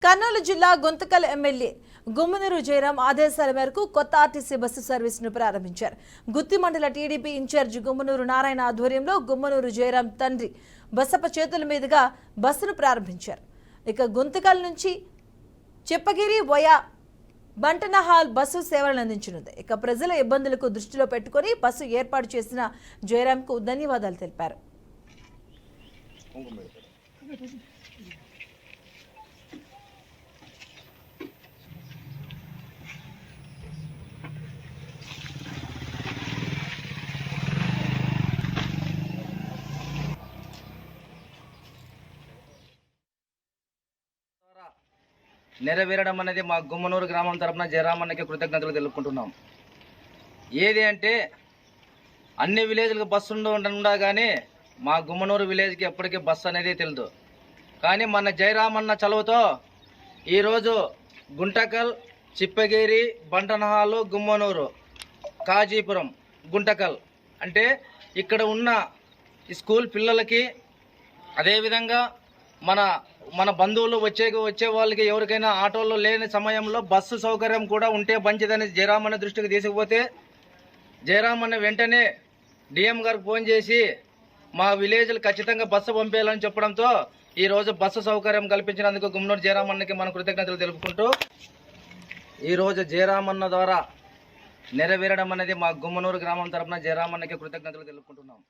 కర్నూలు జిల్లా గుంతకల్ ఎమ్మెల్యే గుమ్మనూరు జయరాం ఆదేశాల మేరకు కొత్త ఆర్టీసీ బస్సు సర్వీసును ప్రారంభించారు. గుత్తి మండల టీడీపీ ఇన్ఛార్జ్ గుమ్మనూరు నారాయణ ఆధ్వర్యంలో గుమ్మనూరు జయరాం తండ్రి బసప్ప చేతుల మీదుగా బస్సును ప్రారంభించారు. ఇక గుంతకల్ నుంచి చెప్పగిరి వయా బంటనహాల్ బస్సు సేవలను అందించనుంది. ఇక ప్రజల ఇబ్బందులకు దృష్టిలో పెట్టుకుని బస్సు ఏర్పాటు చేసిన జయరాంకు ధన్యవాదాలు తెలిపారు. నెరవేరడం అనేది మా గుమ్మనూరు గ్రామం తరపున జయరామన్నకి కృతజ్ఞతలు తెలుపుకుంటున్నాం. ఏది అంటే అన్ని విలేజ్లకు బస్సు ఉండా కానీ మా గుమ్మనూరు విలేజ్కి ఎప్పటికీ బస్సు అనేది తెలియదు. కానీ మన జయరామన్న చలువతో ఈరోజు గుంటకల్, చిప్పగిరి, బంటనహాలు, గుమ్మనూరు, కాజీపురం, గుంటకల్ అంటే ఇక్కడ ఉన్న స్కూల్ పిల్లలకి, అదేవిధంగా మన బంధువులు వచ్చే వాళ్ళకి ఎవరికైనా ఆటోలో లేని సమయంలో బస్సు సౌకర్యం కూడా ఉంటే మంచిదని జయరామన్న దృష్టికి తీసుకుపోతే జయరామన్న వెంటనే డిఎం గారికి ఫోన్ చేసి మా విలేజ్లు ఖచ్చితంగా బస్సు పంపేయాలని చెప్పడంతో ఈరోజు బస్సు సౌకర్యం కల్పించినందుకు గుమ్మనూరు జయరామన్నకి మన కృతజ్ఞతలు తెలుపుకుంటూ ఈరోజు జయరామన్న ద్వారా నెరవేరడం అనేది మా గుమ్మనూరు గ్రామం తరపున జయరామన్నకి కృతజ్ఞతలు తెలుపుకుంటున్నాం.